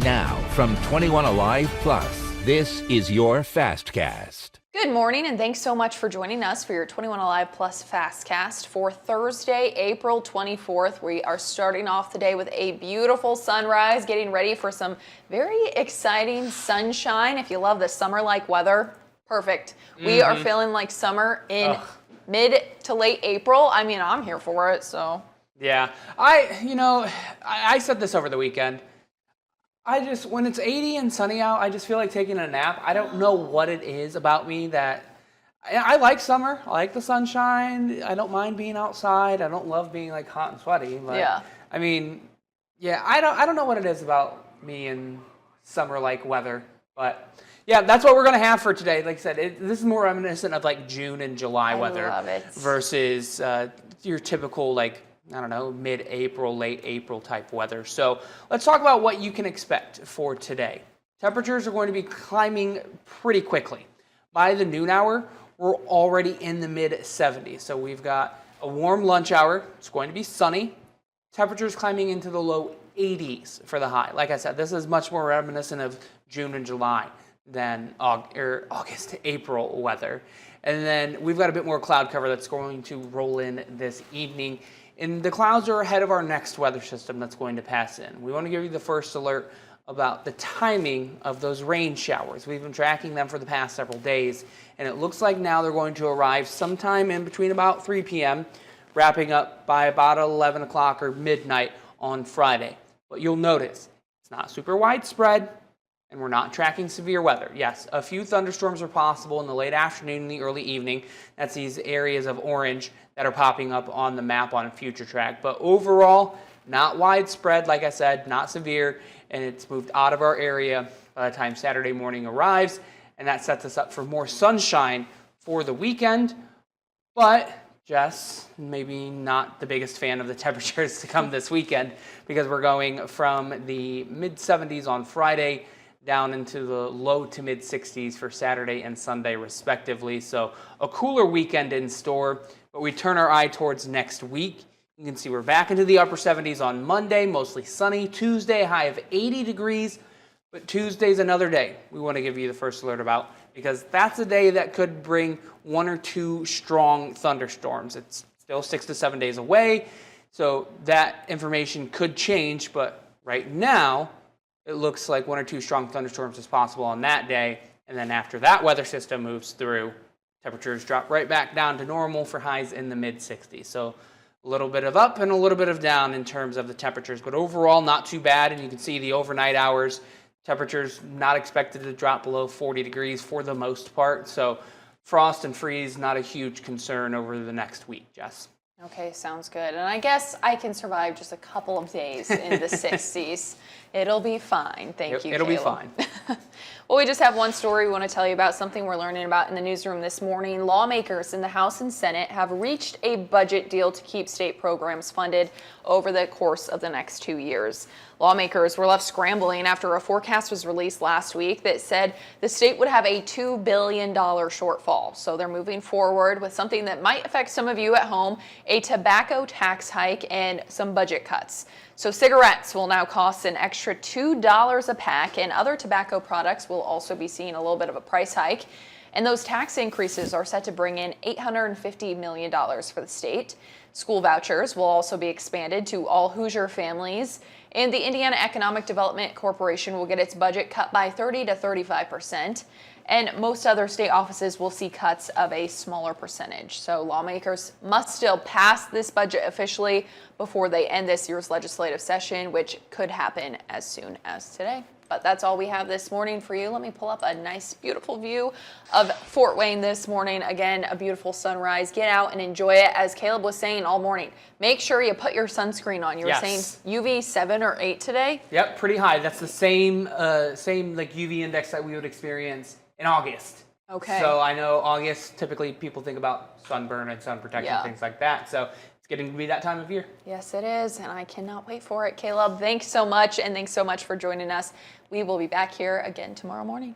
Now, from 21Alive Plus, this is your Fastcast. Good morning, and thanks so much for joining us for your 21Alive Plus Fastcast for Thursday, April 24th. We are starting off the day with a beautiful sunrise, getting ready for some very exciting sunshine. If you love the summer-like weather, perfect. We are feeling like summer in mid to late April. I mean, I'm here for it, so. Yeah, I said this over the weekend. When it's 80 and sunny out, I just feel like taking a nap. I don't know what it is about me that I like summer. I like the sunshine. I don't mind being outside. I don't love being like hot and sweaty. But, yeah. I mean, yeah, I don't know what it is about me and summer-like weather, but yeah, that's what we're gonna have for today. Like I said, this is more reminiscent of like June and July weather versus your typical mid-April, late April type weather. So let's talk about what you can expect for today. Temperatures are going to be climbing pretty quickly. By the noon hour, we're already in the mid-70s. So we've got a warm lunch hour. It's going to be sunny. Temperatures climbing into the low 80s for the high. Like I said, this is much more reminiscent of June and July than August to April weather. And then we've got a bit more cloud cover that's going to roll in this evening. And the clouds are ahead of our next weather system that's going to pass in. We want to give you the first alert about the timing of those rain showers. We've been tracking them for the past several days, and it looks like now they're going to arrive sometime in between about 3 p.m., wrapping up by about 11 o'clock or midnight on Friday. But you'll notice it's not super widespread, and we're not tracking severe weather. Yes, a few thunderstorms are possible in the late afternoon and the early evening. That's these areas of orange that are popping up on the map on Future Track. But overall, not widespread, like I said, not severe, and it's moved out of our area by the time Saturday morning arrives, and that sets us up for more sunshine for the weekend. But Jess, maybe not the biggest fan of the temperatures to come this weekend, because we're going from the mid-70s on Friday down into the low to mid 60s for Saturday and Sunday respectively. So a cooler weekend in store, but we turn our eye towards next week. You can see we're back into the upper 70s on Monday, mostly sunny. Tuesday, high of 80 degrees, but Tuesday's another day we want to give you the first alert about, because that's a day that could bring 1 or 2 strong thunderstorms. It's still 6 to 7 days away, so that information could change, but right now, it looks like 1 or 2 strong thunderstorms is possible on that day, and then after that weather system moves through, temperatures drop right back down to normal for highs in the mid-60s. So a little bit of up and a little bit of down in terms of the temperatures, but overall not too bad. And you can see the overnight hours, temperatures not expected to drop below 40 degrees for the most part. So frost and freeze, not a huge concern over the next week, Jess. Okay, sounds good. And I guess I can survive just a couple of days in the 60s. It'll be fine. Thank you, It'll be Caleb. fine. Well, we just have one story we want to tell you about, something we're learning about in the newsroom this morning. Lawmakers in the House and Senate have reached a budget deal to keep state programs funded over the course of the next 2 years. Lawmakers were left scrambling after a forecast was released last week that said the state would have a $2 billion shortfall. So they're moving forward with something that might affect some of you at home, a tobacco tax hike and some budget cuts. So cigarettes will now cost an extra $2 a pack, and other tobacco products will also be seeing a little bit of a price hike. And those tax increases are set to bring in $850 million for the state. School vouchers will also be expanded to all Hoosier families. And the Indiana Economic Development Corporation will get its budget cut by 30 to 35%. And most other state offices will see cuts of a smaller percentage. So lawmakers must still pass this budget officially before they end this year's legislative session, which could happen as soon as today. But that's all we have this morning for you. Let me pull up a nice, beautiful view of Fort Wayne this morning. Again, a beautiful sunrise. Get out and enjoy it. As Caleb was saying all morning, make sure you put your sunscreen on. You were saying UV 7 or 8 today? Yep, pretty high. That's the same like UV index that we would experience in August. Okay. So I know August, typically people think about sunburn and sun protection, things like that. So it's getting to be that time of year. Yes, it is, and I cannot wait for it. Caleb, thanks so much, and thanks so much for joining us. We will be back here again tomorrow morning.